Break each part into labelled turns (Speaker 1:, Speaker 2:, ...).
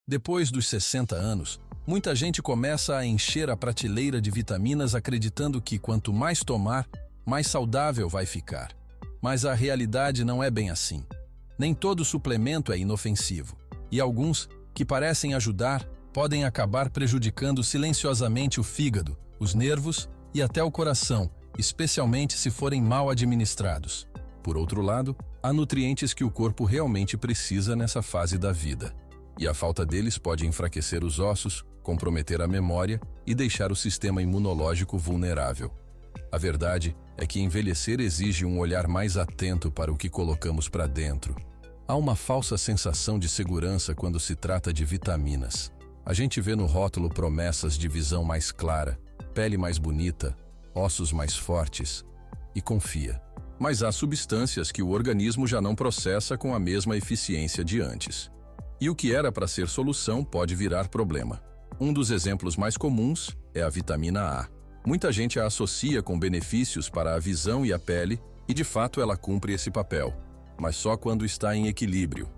Speaker 1: Depois dos 60 anos, muita gente começa a encher a prateleira de vitaminas acreditando que quanto mais tomar, mais saudável vai ficar. Mas a realidade não é bem assim. Nem todo suplemento é inofensivo, e alguns, que parecem ajudar, podem acabar prejudicando silenciosamente o fígado, os nervos e até o coração, especialmente se forem mal administrados. Por outro lado, há nutrientes que o corpo realmente precisa nessa fase da vida, e a falta deles pode enfraquecer os ossos, comprometer a memória e deixar o sistema imunológico vulnerável. A verdade é que envelhecer exige um olhar mais atento para o que colocamos para dentro. Há uma falsa sensação de segurança quando se trata de vitaminas. A gente vê no rótulo promessas de visão mais clara, pele mais bonita, ossos mais fortes e confia. Mas há substâncias que o organismo já não processa com a mesma eficiência de antes. E o que era para ser solução pode virar problema. Um dos exemplos mais comuns é a vitamina A. Muita gente a associa com benefícios para a visão e a pele, e de fato ela cumpre esse papel, mas só quando está em equilíbrio.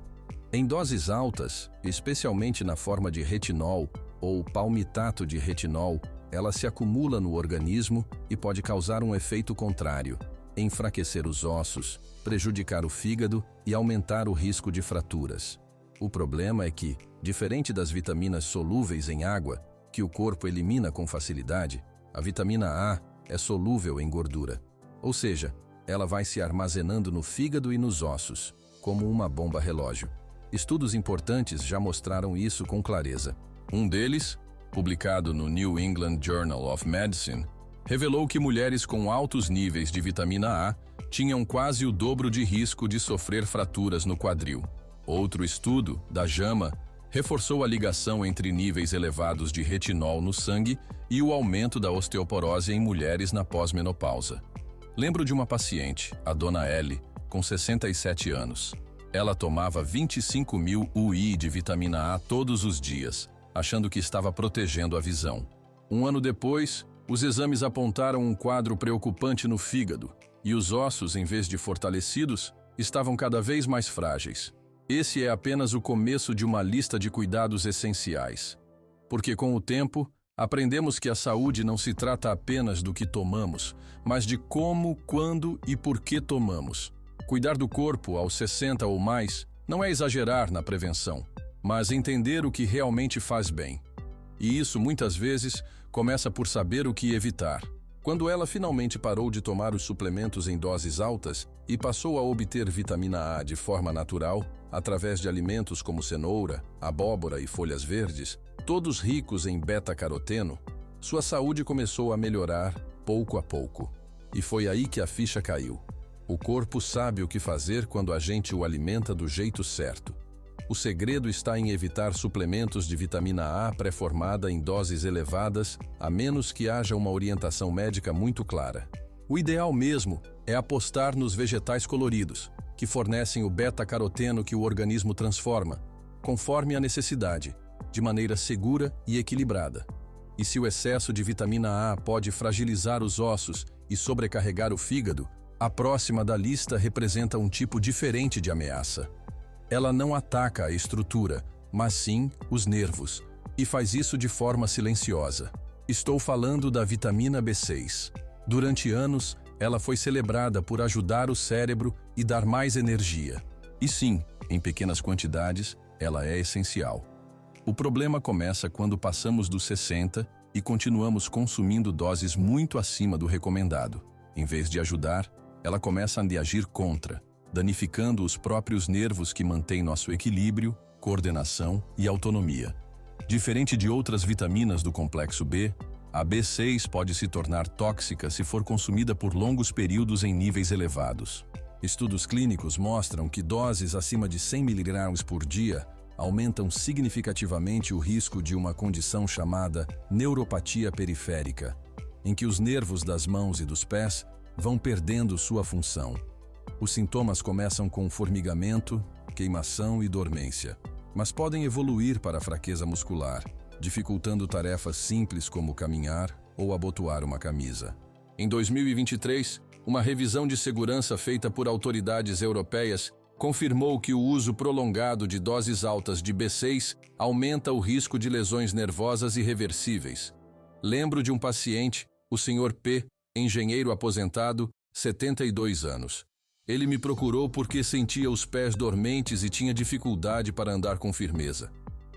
Speaker 1: Em doses altas, especialmente na forma de retinol ou palmitato de retinol, ela se acumula no organismo e pode causar um efeito contrário, enfraquecer os ossos, prejudicar o fígado e aumentar o risco de fraturas. O problema é que, diferente das vitaminas solúveis em água, que o corpo elimina com facilidade, a vitamina A é solúvel em gordura. Ou seja, ela vai se armazenando no fígado e nos ossos, como uma bomba relógio. Estudos importantes já mostraram isso com clareza. Um deles, publicado no New England Journal of Medicine, revelou que mulheres com altos níveis de vitamina A tinham quase o dobro de risco de sofrer fraturas no quadril. Outro estudo, da JAMA, reforçou a ligação entre níveis elevados de retinol no sangue e o aumento da osteoporose em mulheres na pós-menopausa. Lembro de uma paciente, a dona L, com 67 anos. Ela tomava 25.000 UI de vitamina A todos os dias, achando que estava protegendo a visão. Um ano depois, os exames apontaram um quadro preocupante no fígado, e os ossos, em vez de fortalecidos, estavam cada vez mais frágeis. Esse é apenas o começo de uma lista de cuidados essenciais. Porque com o tempo, aprendemos que a saúde não se trata apenas do que tomamos, mas de como, quando e por que tomamos. Cuidar do corpo aos 60 ou mais não é exagerar na prevenção, mas entender o que realmente faz bem. E isso, muitas vezes, começa por saber o que evitar. Quando ela finalmente parou de tomar os suplementos em doses altas e passou a obter vitamina A de forma natural, através de alimentos como cenoura, abóbora e folhas verdes, todos ricos em beta-caroteno, sua saúde começou a melhorar pouco a pouco. E foi aí que a ficha caiu. O corpo sabe o que fazer quando a gente o alimenta do jeito certo. O segredo está em evitar suplementos de vitamina A pré-formada em doses elevadas, a menos que haja uma orientação médica muito clara. O ideal mesmo é apostar nos vegetais coloridos, que fornecem o beta-caroteno que o organismo transforma, conforme a necessidade, de maneira segura e equilibrada. E se o excesso de vitamina A pode fragilizar os ossos e sobrecarregar o fígado, a próxima da lista representa um tipo diferente de ameaça. Ela não ataca a estrutura, mas sim os nervos, e faz isso de forma silenciosa. Estou falando da vitamina B6. Durante anos, ela foi celebrada por ajudar o cérebro e dar mais energia. E sim, em pequenas quantidades, ela é essencial. O problema começa quando passamos dos 60 e continuamos consumindo doses muito acima do recomendado. Em vez de ajudar, ela começa a agir contra, danificando os próprios nervos que mantêm nosso equilíbrio, coordenação e autonomia. Diferente de outras vitaminas do complexo B, a B6 pode se tornar tóxica se for consumida por longos períodos em níveis elevados. Estudos clínicos mostram que doses acima de 100 mg por dia aumentam significativamente o risco de uma condição chamada neuropatia periférica, em que os nervos das mãos e dos pés vão perdendo sua função. Os sintomas começam com formigamento, queimação e dormência, mas podem evoluir para fraqueza muscular, dificultando tarefas simples como caminhar ou abotoar uma camisa. Em 2023, uma revisão de segurança feita por autoridades europeias confirmou que o uso prolongado de doses altas de B6 aumenta o risco de lesões nervosas irreversíveis. Lembro de um paciente, o Sr. P., engenheiro aposentado, 72 anos. Ele me procurou porque sentia os pés dormentes e tinha dificuldade para andar com firmeza.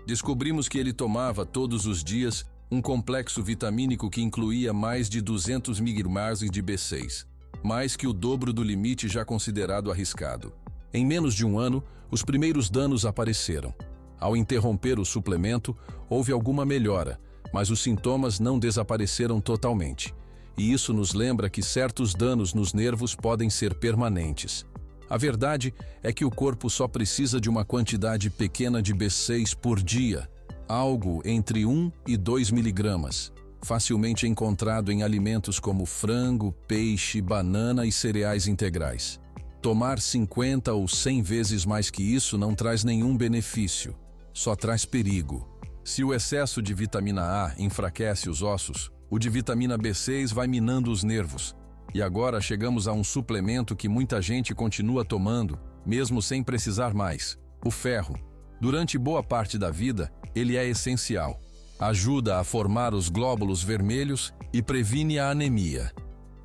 Speaker 1: Descobrimos que ele tomava todos os dias um complexo vitamínico que incluía mais de 200 mg de B6, mais que o dobro do limite já considerado arriscado. Em menos de um ano, os primeiros danos apareceram. Ao interromper o suplemento, houve alguma melhora, mas os sintomas não desapareceram totalmente. E isso nos lembra que certos danos nos nervos podem ser permanentes. A verdade é que o corpo só precisa de uma quantidade pequena de B6 por dia, algo entre 1 e 2 miligramas, facilmente encontrado em alimentos como frango, peixe, banana e cereais integrais. Tomar 50 ou 100 vezes mais que isso não traz nenhum benefício, só traz perigo. Se o excesso de vitamina A enfraquece os ossos, o de vitamina B6 vai minando os nervos. E agora chegamos a um suplemento que muita gente continua tomando, mesmo sem precisar mais: o ferro. Durante boa parte da vida, ele é essencial. Ajuda a formar os glóbulos vermelhos e previne a anemia.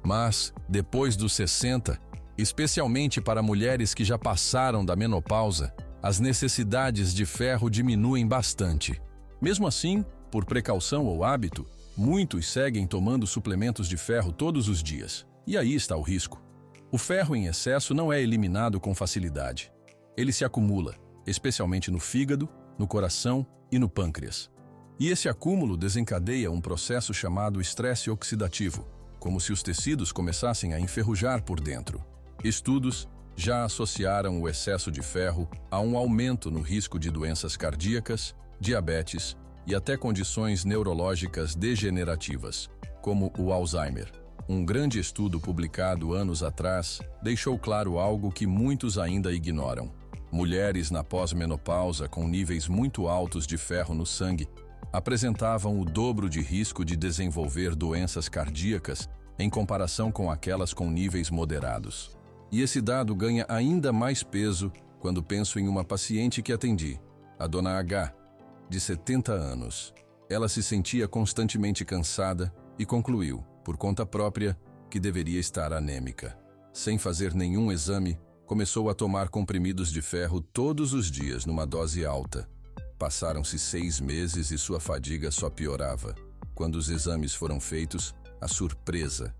Speaker 1: Mas, depois dos 60, especialmente para mulheres que já passaram da menopausa, as necessidades de ferro diminuem bastante. Mesmo assim, por precaução ou hábito, muitos seguem tomando suplementos de ferro todos os dias. E aí está o risco. O ferro em excesso não é eliminado com facilidade. Ele se acumula, especialmente no fígado, no coração e no pâncreas. E esse acúmulo desencadeia um processo chamado estresse oxidativo, como se os tecidos começassem a enferrujar por dentro. Estudos já associaram o excesso de ferro a um aumento no risco de doenças cardíacas, diabetes e até condições neurológicas degenerativas, como o Alzheimer. Um grande estudo publicado anos atrás deixou claro algo que muitos ainda ignoram. Mulheres na pós-menopausa com níveis muito altos de ferro no sangue apresentavam o dobro de risco de desenvolver doenças cardíacas em comparação com aquelas com níveis moderados. E esse dado ganha ainda mais peso quando penso em uma paciente que atendi, a dona H, de 70 anos. Ela se sentia constantemente cansada e concluiu, por conta própria, que deveria estar anêmica. Sem fazer nenhum exame, começou a tomar comprimidos de ferro todos os dias numa dose alta. Passaram-se 6 meses e sua fadiga só piorava. Quando os exames foram feitos, a surpresa: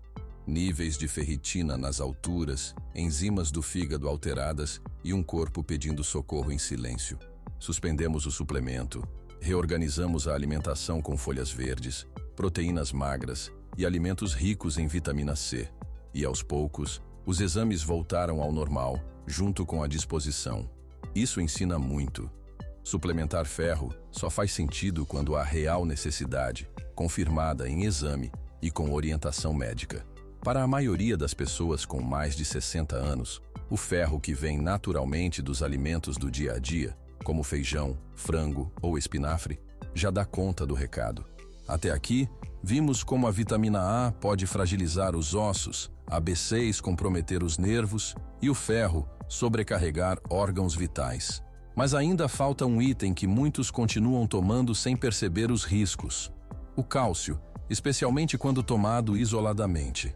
Speaker 1: níveis de ferritina nas alturas, enzimas do fígado alteradas e um corpo pedindo socorro em silêncio. Suspendemos o suplemento, reorganizamos a alimentação com folhas verdes, proteínas magras e alimentos ricos em vitamina C. E aos poucos, os exames voltaram ao normal, junto com a disposição. Isso ensina muito. Suplementar ferro só faz sentido quando há real necessidade, confirmada em exame e com orientação médica. Para a maioria das pessoas com mais de 60 anos, o ferro que vem naturalmente dos alimentos do dia a dia, como feijão, frango ou espinafre, já dá conta do recado. Até aqui, vimos como a vitamina A pode fragilizar os ossos, a B6 comprometer os nervos e o ferro sobrecarregar órgãos vitais. Mas ainda falta um item que muitos continuam tomando sem perceber os riscos: o cálcio, especialmente quando tomado isoladamente.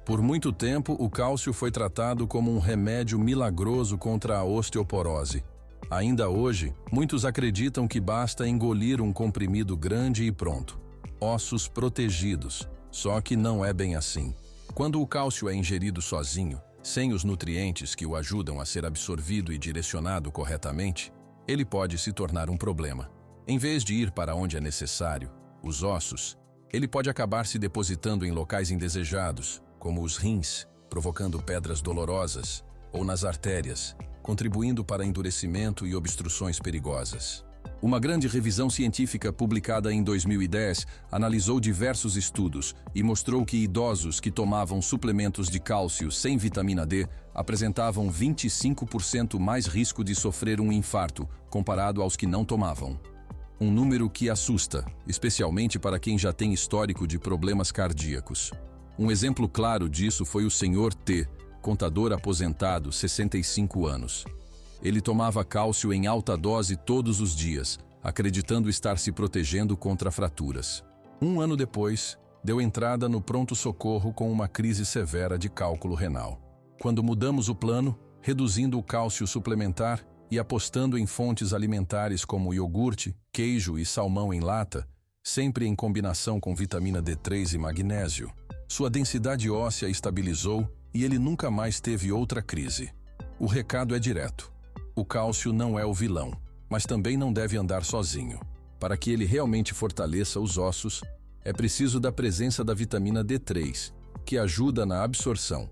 Speaker 1: Por muito tempo, o cálcio foi tratado como um remédio milagroso contra a osteoporose. Ainda hoje, muitos acreditam que basta engolir um comprimido grande e pronto. Ossos protegidos. Só que não é bem assim. Quando o cálcio é ingerido sozinho, sem os nutrientes que o ajudam a ser absorvido e direcionado corretamente, ele pode se tornar um problema. Em vez de ir para onde é necessário, os ossos, ele pode acabar se depositando em locais indesejados, como os rins, provocando pedras dolorosas, ou nas artérias, contribuindo para endurecimento e obstruções perigosas. Uma grande revisão científica publicada em 2010 analisou diversos estudos e mostrou que idosos que tomavam suplementos de cálcio sem vitamina D apresentavam 25% mais risco de sofrer um infarto comparado aos que não tomavam. Um número que assusta, especialmente para quem já tem histórico de problemas cardíacos. Um exemplo claro disso foi o Sr. T, contador aposentado, 65 anos. Ele tomava cálcio em alta dose todos os dias, acreditando estar se protegendo contra fraturas. Um ano depois, deu entrada no pronto-socorro com uma crise severa de cálculo renal. Quando mudamos o plano, reduzindo o cálcio suplementar e apostando em fontes alimentares como iogurte, queijo e salmão em lata, sempre em combinação com vitamina D3 e magnésio, sua densidade óssea estabilizou e ele nunca mais teve outra crise. O recado é direto. O cálcio não é o vilão, mas também não deve andar sozinho. Para que ele realmente fortaleça os ossos, é preciso da presença da vitamina D3, que ajuda na absorção,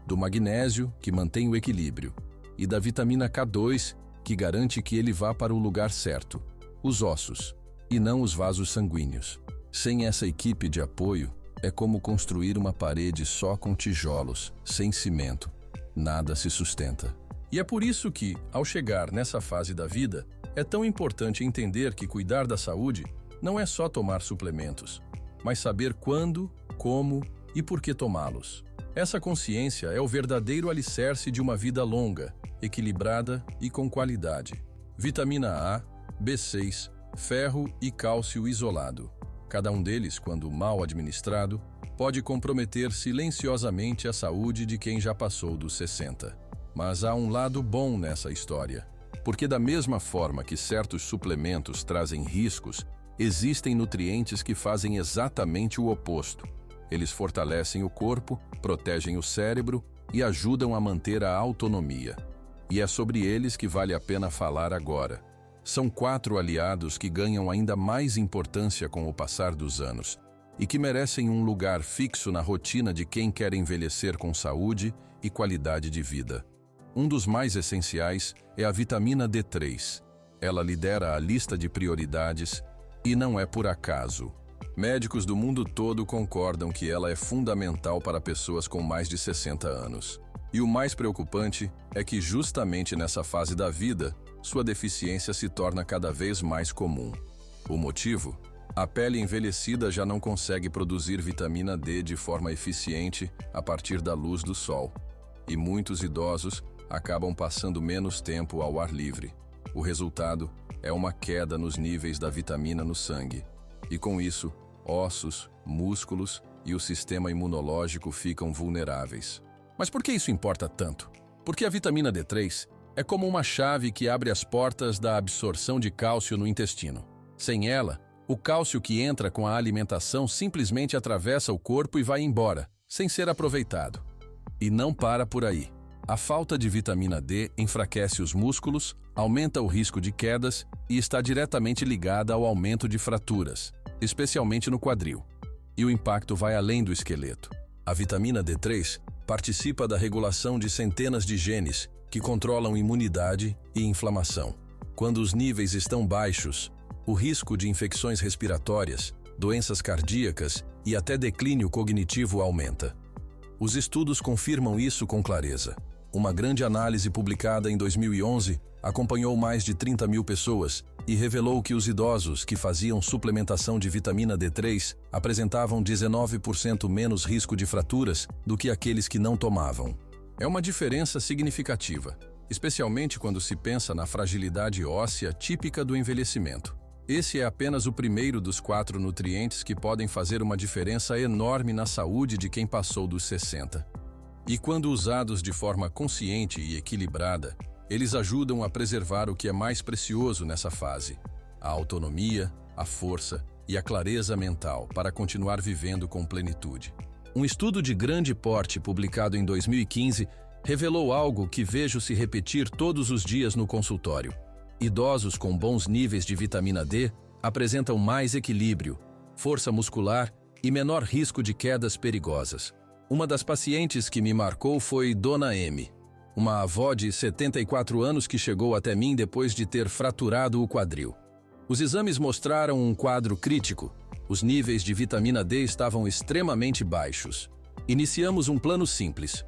Speaker 1: do magnésio, que mantém o equilíbrio, e da vitamina K2, que garante que ele vá para o lugar certo, os ossos, e não os vasos sanguíneos. Sem essa equipe de apoio, é como construir uma parede só com tijolos, sem cimento. Nada se sustenta. E é por isso que, ao chegar nessa fase da vida, é tão importante entender que cuidar da saúde não é só tomar suplementos, mas saber quando, como e por que tomá-los. Essa consciência é o verdadeiro alicerce de uma vida longa, equilibrada e com qualidade. Vitamina A, B6, ferro e cálcio isolado. Cada um deles, quando mal administrado, pode comprometer silenciosamente a saúde de quem já passou dos 60. Mas há um lado bom nessa história, porque da mesma forma que certos suplementos trazem riscos, existem nutrientes que fazem exatamente o oposto. Eles fortalecem o corpo, protegem o cérebro e ajudam a manter a autonomia. E é sobre eles que vale a pena falar agora. São 4 aliados que ganham ainda mais importância com o passar dos anos e que merecem um lugar fixo na rotina de quem quer envelhecer com saúde e qualidade de vida. Um dos mais essenciais é a vitamina D3. Ela lidera a lista de prioridades e não é por acaso. Médicos do mundo todo concordam que ela é fundamental para pessoas com mais de 60 anos. E o mais preocupante é que justamente nessa fase da vida, sua deficiência se torna cada vez mais comum. O motivo? A pele envelhecida já não consegue produzir vitamina D de forma eficiente a partir da luz do sol. E muitos idosos acabam passando menos tempo ao ar livre. O resultado é uma queda nos níveis da vitamina no sangue. E com isso, ossos, músculos e o sistema imunológico ficam vulneráveis. Mas por que isso importa tanto? Porque a vitamina D3 é como uma chave que abre as portas da absorção de cálcio no intestino. Sem ela, o cálcio que entra com a alimentação simplesmente atravessa o corpo e vai embora, sem ser aproveitado. E não para por aí. A falta de vitamina D enfraquece os músculos, aumenta o risco de quedas e está diretamente ligada ao aumento de fraturas, especialmente no quadril. E o impacto vai além do esqueleto. A vitamina D3 participa da regulação de centenas de genes que controlam imunidade e inflamação. Quando os níveis estão baixos, o risco de infecções respiratórias, doenças cardíacas e até declínio cognitivo aumenta. Os estudos confirmam isso com clareza. Uma grande análise publicada em 2011 acompanhou mais de 30 mil pessoas e revelou que os idosos que faziam suplementação de vitamina D3 apresentavam 19% menos risco de fraturas do que aqueles que não tomavam. É uma diferença significativa, especialmente quando se pensa na fragilidade óssea típica do envelhecimento. Esse é apenas o primeiro dos 4 nutrientes que podem fazer uma diferença enorme na saúde de quem passou dos 60. E quando usados de forma consciente e equilibrada, eles ajudam a preservar o que é mais precioso nessa fase: a autonomia, a força e a clareza mental para continuar vivendo com plenitude. Um estudo de grande porte publicado em 2015 revelou algo que vejo se repetir todos os dias no consultório. Idosos com bons níveis de vitamina D apresentam mais equilíbrio, força muscular e menor risco de quedas perigosas. Uma das pacientes que me marcou foi Dona M, uma avó de 74 anos que chegou até mim depois de ter fraturado o quadril. Os exames mostraram um quadro crítico. Os níveis de vitamina D estavam extremamente baixos. Iniciamos um plano simples: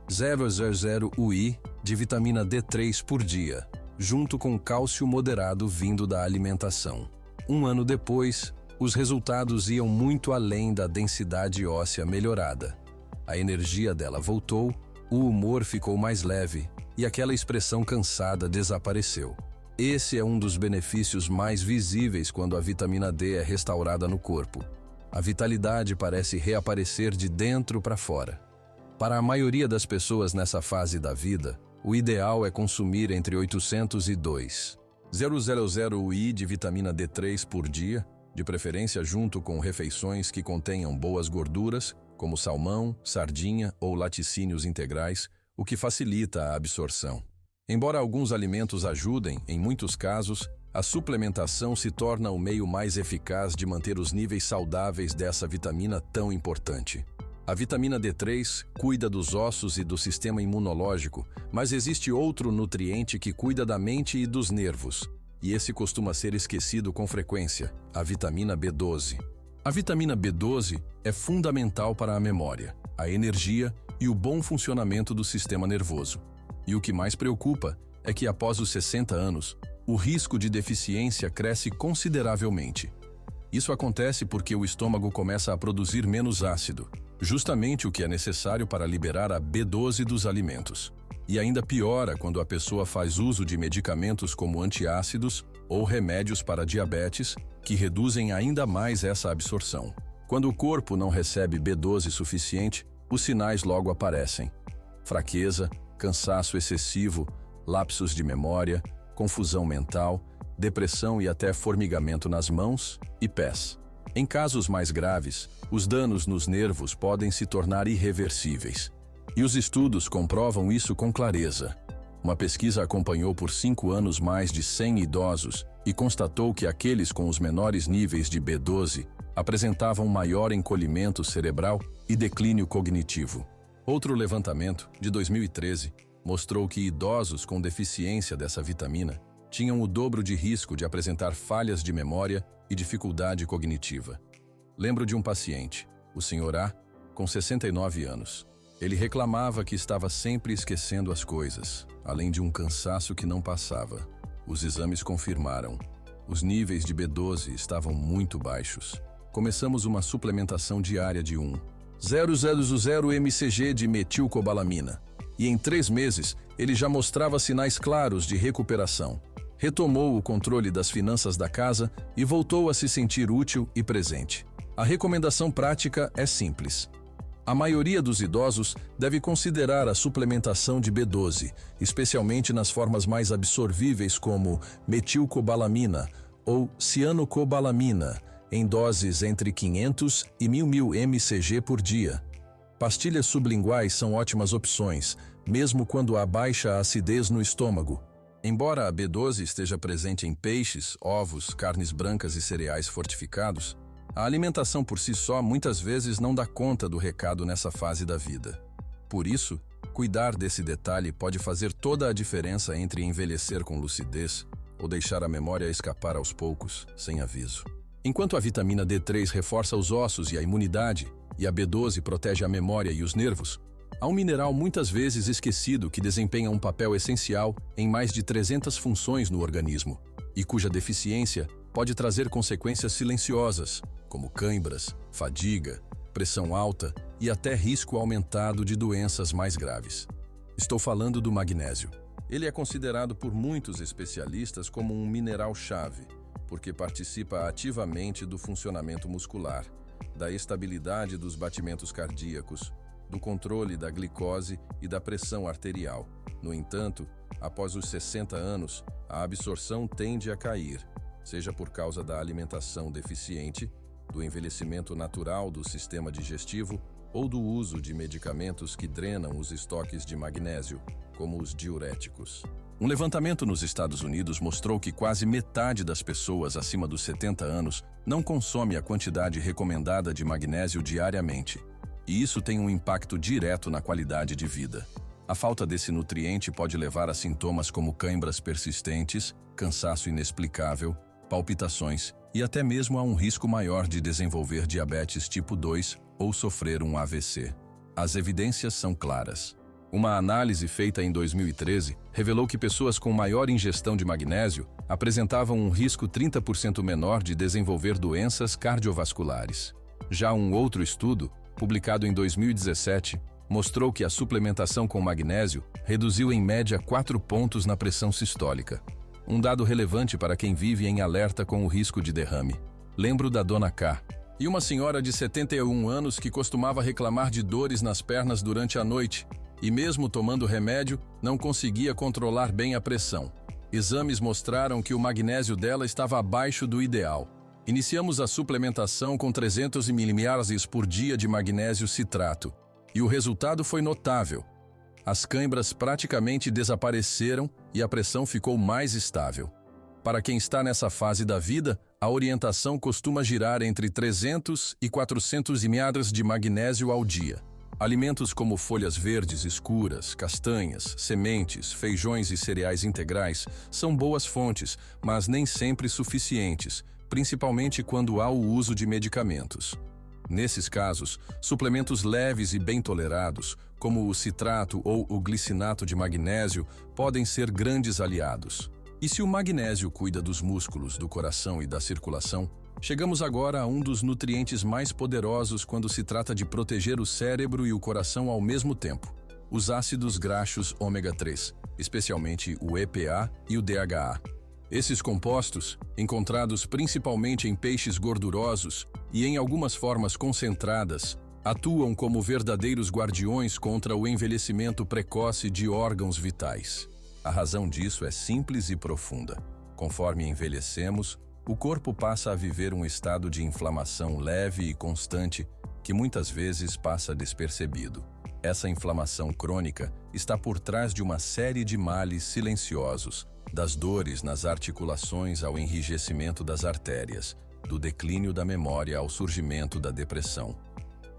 Speaker 1: 0,00 UI de vitamina D3 por dia, junto com cálcio moderado vindo da alimentação. Um ano depois, os resultados iam muito além da densidade óssea melhorada. A energia dela voltou, O humor ficou mais leve e aquela expressão cansada desapareceu. Esse é um dos benefícios mais visíveis quando a vitamina D é restaurada no corpo. A vitalidade parece reaparecer de dentro para fora. Para a maioria das pessoas nessa fase da vida, o ideal é consumir entre 800 e 2,000 UI de vitamina D3 por dia, de preferência junto com refeições que contenham boas gorduras, como salmão, sardinha ou laticínios integrais, o que facilita a absorção. Embora alguns alimentos ajudem, em muitos casos, a suplementação se torna o meio mais eficaz de manter os níveis saudáveis dessa vitamina tão importante. A vitamina D3 cuida dos ossos e do sistema imunológico, mas existe outro nutriente que cuida da mente e dos nervos, e esse costuma ser esquecido com frequência, a vitamina B12. A vitamina B12 é fundamental para a memória, a energia e o bom funcionamento do sistema nervoso. E o que mais preocupa é que após os 60 anos, o risco de deficiência cresce consideravelmente. Isso acontece porque o estômago começa a produzir menos ácido, justamente o que é necessário para liberar a B12 dos alimentos. E ainda piora quando a pessoa faz uso de medicamentos como antiácidos ou remédios para diabetes, que reduzem ainda mais essa absorção. Quando o corpo não recebe B12 suficiente, os sinais logo aparecem: fraqueza, cansaço excessivo, lapsos de memória, confusão mental, depressão e até formigamento nas mãos e pés. Em casos mais graves, os danos nos nervos podem se tornar irreversíveis. E os estudos comprovam isso com clareza. Uma pesquisa acompanhou por 5 anos mais de 100 idosos e constatou que aqueles com os menores níveis de B12 apresentavam maior encolhimento cerebral e declínio cognitivo. Outro levantamento, de 2013, mostrou que idosos com deficiência dessa vitamina tinham o dobro de risco de apresentar falhas de memória e dificuldade cognitiva. Lembro de um paciente, o Sr. A, com 69 anos. Ele reclamava que estava sempre esquecendo as coisas, além de um cansaço que não passava. Os exames confirmaram. Os níveis de B12 estavam muito baixos. Começamos uma suplementação diária de 1,000 mcg de metilcobalamina. E em 3 meses, ele já mostrava sinais claros de recuperação. Retomou o controle das finanças da casa e voltou a se sentir útil e presente. A recomendação prática é simples. A maioria dos idosos deve considerar a suplementação de B12, especialmente nas formas mais absorvíveis como metilcobalamina ou cianocobalamina, em doses entre 500 e 1000 mcg por dia. Pastilhas sublinguais são ótimas opções, mesmo quando há baixa acidez no estômago. Embora a B12 esteja presente em peixes, ovos, carnes brancas e cereais fortificados, a alimentação por si só muitas vezes não dá conta do recado nessa fase da vida. Por isso, cuidar desse detalhe pode fazer toda a diferença entre envelhecer com lucidez ou deixar a memória escapar aos poucos, sem aviso. Enquanto a vitamina D3 reforça os ossos e a imunidade, e a B12 protege a memória e os nervos, há um mineral muitas vezes esquecido que desempenha um papel essencial em mais de 300 funções no organismo, e cuja deficiência pode trazer consequências silenciosas, como cãibras, fadiga, pressão alta e até risco aumentado de doenças mais graves. Estou falando do magnésio. Ele é considerado por muitos especialistas como um mineral-chave, porque participa ativamente do funcionamento muscular, da estabilidade dos batimentos cardíacos, do controle da glicose e da pressão arterial. No entanto, após os 60 anos, a absorção tende a cair, seja por causa da alimentação deficiente, do envelhecimento natural do sistema digestivo ou do uso de medicamentos que drenam os estoques de magnésio, como os diuréticos. Um levantamento nos Estados Unidos mostrou que quase metade das pessoas acima dos 70 anos não consome a quantidade recomendada de magnésio diariamente, e isso tem um impacto direto na qualidade de vida. A falta desse nutriente pode levar a sintomas como cãibras persistentes, cansaço inexplicável, palpitações e até mesmo a um risco maior de desenvolver diabetes tipo 2 ou sofrer um AVC. As evidências são claras. Uma análise feita em 2013 revelou que pessoas com maior ingestão de magnésio apresentavam um risco 30% menor de desenvolver doenças cardiovasculares. Já um outro estudo, publicado em 2017, mostrou que a suplementação com magnésio reduziu em média 4 pontos na pressão sistólica. Um dado relevante para quem vive em alerta com o risco de derrame. Lembro da Dona K. E uma senhora de 71 anos que costumava reclamar de dores nas pernas durante a noite e mesmo tomando remédio, não conseguia controlar bem a pressão. Exames mostraram que o magnésio dela estava abaixo do ideal. Iniciamos a suplementação com 300 ml por dia de magnésio citrato e o resultado foi notável. As câimbras praticamente desapareceram e a pressão ficou mais estável. Para quem está nessa fase da vida, a orientação costuma girar entre 300 e 400 ml de magnésio ao dia. Alimentos como folhas verdes escuras, castanhas, sementes, feijões e cereais integrais são boas fontes, mas nem sempre suficientes, principalmente quando há o uso de medicamentos. Nesses casos, suplementos leves e bem tolerados, como o citrato ou o glicinato de magnésio, podem ser grandes aliados. E se o magnésio cuida dos músculos, do coração e da circulação, chegamos agora a um dos nutrientes mais poderosos quando se trata de proteger o cérebro e o coração ao mesmo tempo: os ácidos graxos ômega 3, especialmente o EPA e o DHA. Esses compostos, encontrados principalmente em peixes gordurosos e em algumas formas concentradas, atuam como verdadeiros guardiões contra o envelhecimento precoce de órgãos vitais. A razão disso é simples e profunda. Conforme envelhecemos, o corpo passa a viver um estado de inflamação leve e constante que muitas vezes passa despercebido. Essa inflamação crônica está por trás de uma série de males silenciosos, das dores nas articulações ao enrijecimento das artérias, do declínio da memória ao surgimento da depressão.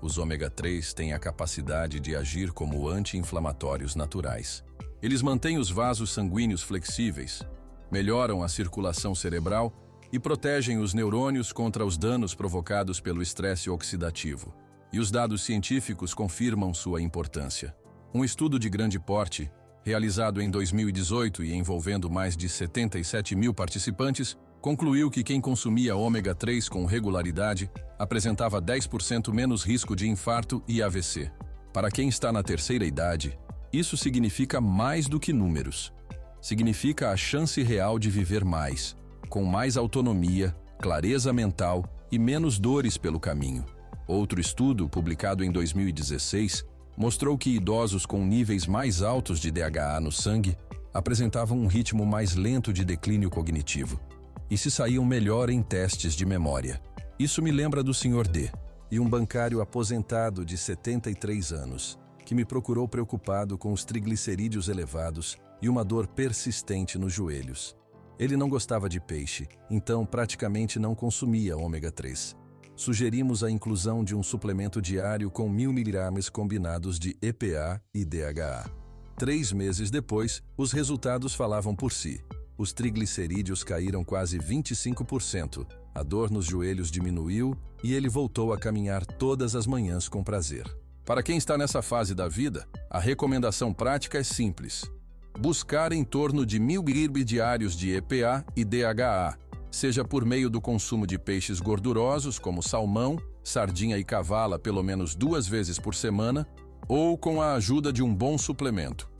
Speaker 1: Os ômega 3 têm a capacidade de agir como anti-inflamatórios naturais. Eles mantêm os vasos sanguíneos flexíveis, melhoram a circulação cerebral e protegem os neurônios contra os danos provocados pelo estresse oxidativo. E os dados científicos confirmam sua importância. Um estudo de grande porte, realizado em 2018 e envolvendo mais de 77 mil participantes, concluiu que quem consumia ômega 3 com regularidade apresentava 10% menos risco de infarto e AVC. Para quem está na terceira idade, isso significa mais do que números. Significa a chance real de viver mais, com mais autonomia, clareza mental e menos dores pelo caminho. Outro estudo, publicado em 2016, mostrou que idosos com níveis mais altos de DHA no sangue apresentavam um ritmo mais lento de declínio cognitivo e se saíam melhor em testes de memória. Isso me lembra do Sr. D, e um bancário aposentado de 73 anos, que me procurou preocupado com os triglicerídeos elevados e uma dor persistente nos joelhos. Ele não gostava de peixe, então praticamente não consumia ômega 3. Sugerimos a inclusão de um suplemento diário com 1000 mg combinados de EPA e DHA. 3 meses depois, os resultados falavam por si. Os triglicerídeos caíram quase 25%, a dor nos joelhos diminuiu e ele voltou a caminhar todas as manhãs com prazer. Para quem está nessa fase da vida, a recomendação prática é simples: buscar em torno de 1000 mg diários de EPA e DHA, seja por meio do consumo de peixes gordurosos como salmão, sardinha e cavala pelo menos 2 vezes por semana, ou com a ajuda de um bom suplemento.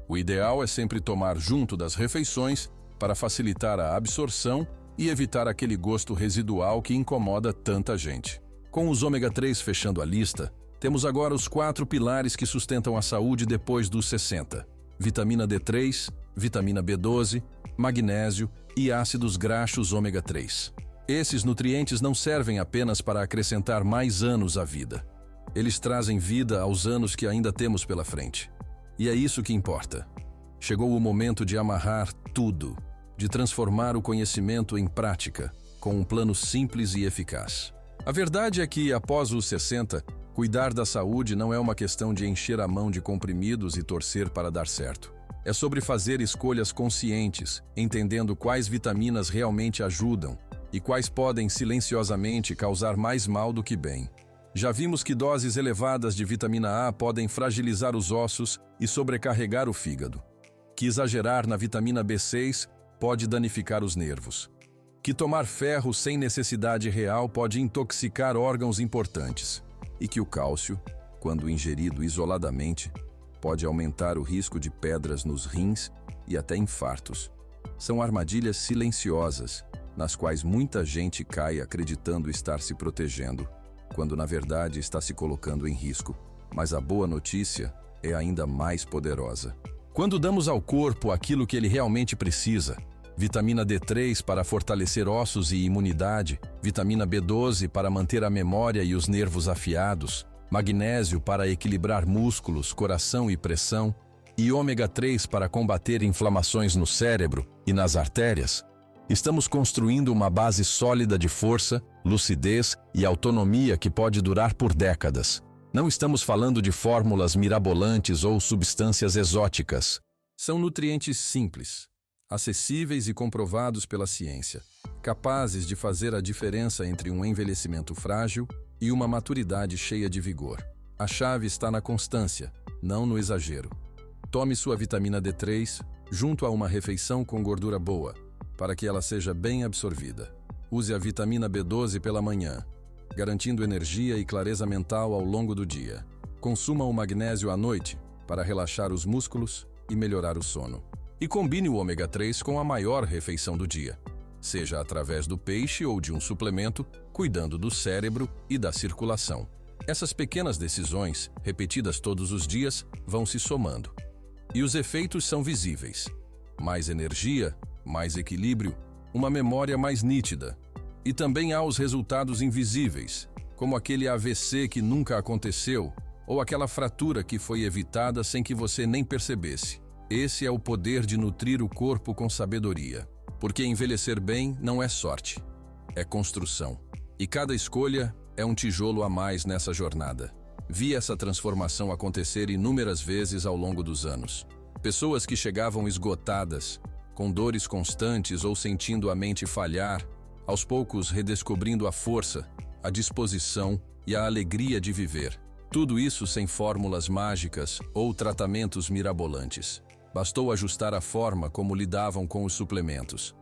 Speaker 1: O ideal é sempre tomar junto das refeições para facilitar a absorção e evitar aquele gosto residual que incomoda tanta gente. Com os ômega 3 fechando a lista, temos agora os 4 pilares que sustentam a saúde depois dos 60. Vitamina D3, vitamina B12, magnésio e ácidos graxos ômega 3. Esses nutrientes não servem apenas para acrescentar mais anos à vida. Eles trazem vida aos anos que ainda temos pela frente. E é isso que importa. Chegou o momento de amarrar tudo, de transformar o conhecimento em prática, com um plano simples e eficaz. A verdade é que, após os 60, cuidar da saúde não é uma questão de encher a mão de comprimidos e torcer para dar certo. É sobre fazer escolhas conscientes, entendendo quais vitaminas realmente ajudam e quais podem silenciosamente causar mais mal do que bem. Já vimos que doses elevadas de vitamina A podem fragilizar os ossos e sobrecarregar o fígado. Que exagerar na vitamina B6 pode danificar os nervos. Que tomar ferro sem necessidade real pode intoxicar órgãos importantes. E que o cálcio, quando ingerido isoladamente, pode aumentar o risco de pedras nos rins e até infartos. São armadilhas silenciosas, nas quais muita gente cai acreditando estar se protegendo, quando na verdade está se colocando em risco. Mas a boa notícia é ainda mais poderosa. Quando damos ao corpo aquilo que ele realmente precisa, vitamina D3 para fortalecer ossos e imunidade, vitamina B12 para manter a memória e os nervos afiados, magnésio para equilibrar músculos, coração e pressão, e ômega 3 para combater inflamações no cérebro e nas artérias, estamos construindo uma base sólida de força, lucidez e autonomia que pode durar por décadas. Não estamos falando de fórmulas mirabolantes ou substâncias exóticas. São nutrientes simples, acessíveis e comprovados pela ciência, capazes de fazer a diferença entre um envelhecimento frágil e uma maturidade cheia de vigor. A chave está na constância, não no exagero. Tome sua vitamina D3 junto a uma refeição com gordura boa, para que ela seja bem absorvida. Use a vitamina B12 pela manhã, garantindo energia e clareza mental ao longo do dia. Consuma o magnésio à noite, para relaxar os músculos e melhorar o sono. E combine o ômega 3 com a maior refeição do dia, seja através do peixe ou de um suplemento, cuidando do cérebro e da circulação. Essas pequenas decisões, repetidas todos os dias, vão se somando. E os efeitos são visíveis. Mais energia, mais equilíbrio, uma memória mais nítida. E também há os resultados invisíveis, como aquele AVC que nunca aconteceu, ou aquela fratura que foi evitada sem que você nem percebesse. Esse é o poder de nutrir o corpo com sabedoria. Porque envelhecer bem não é sorte, é construção. E cada escolha é um tijolo a mais nessa jornada. Vi essa transformação acontecer inúmeras vezes ao longo dos anos. Pessoas que chegavam esgotadas, com dores constantes ou sentindo a mente falhar, aos poucos redescobrindo a força, a disposição e a alegria de viver. Tudo isso sem fórmulas mágicas ou tratamentos mirabolantes. Bastou ajustar a forma como lidavam com os suplementos.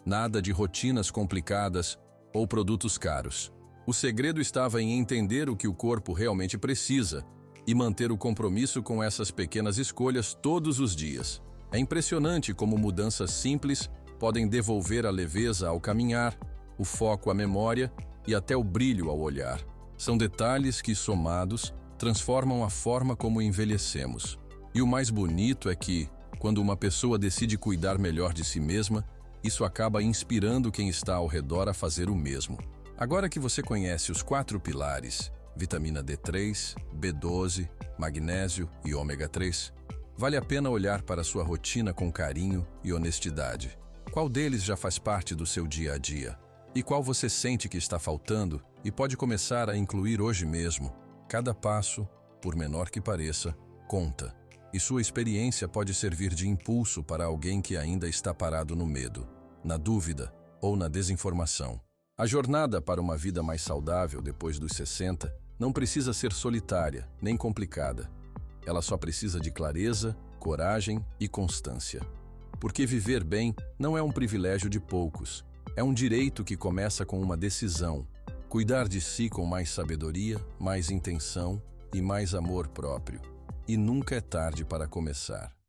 Speaker 1: Nada de rotinas complicadas ou produtos caros. O segredo estava em entender o que o corpo realmente precisa e manter o compromisso com essas pequenas escolhas todos os dias. É impressionante como mudanças simples podem devolver a leveza ao caminhar, o foco à memória e até o brilho ao olhar. São detalhes que, somados, transformam a forma como envelhecemos. E o mais bonito é que, quando uma pessoa decide cuidar melhor de si mesma, isso acaba inspirando quem está ao redor a fazer o mesmo. Agora que você conhece os 4 pilares, vitamina D3, B12, magnésio e ômega 3, vale a pena olhar para sua rotina com carinho e honestidade. Qual deles já faz parte do seu dia a dia? E qual você sente que está faltando e pode começar a incluir hoje mesmo? Cada passo, por menor que pareça, conta. E sua experiência pode servir de impulso para alguém que ainda está parado no medo, na dúvida ou na desinformação. A jornada para uma vida mais saudável depois dos 60 não precisa ser solitária nem complicada. Ela só precisa de clareza, coragem e constância. Porque viver bem não é um privilégio de poucos. É um direito que começa com uma decisão. Cuidar de si com mais sabedoria, mais intenção e mais amor próprio. E nunca é tarde para começar.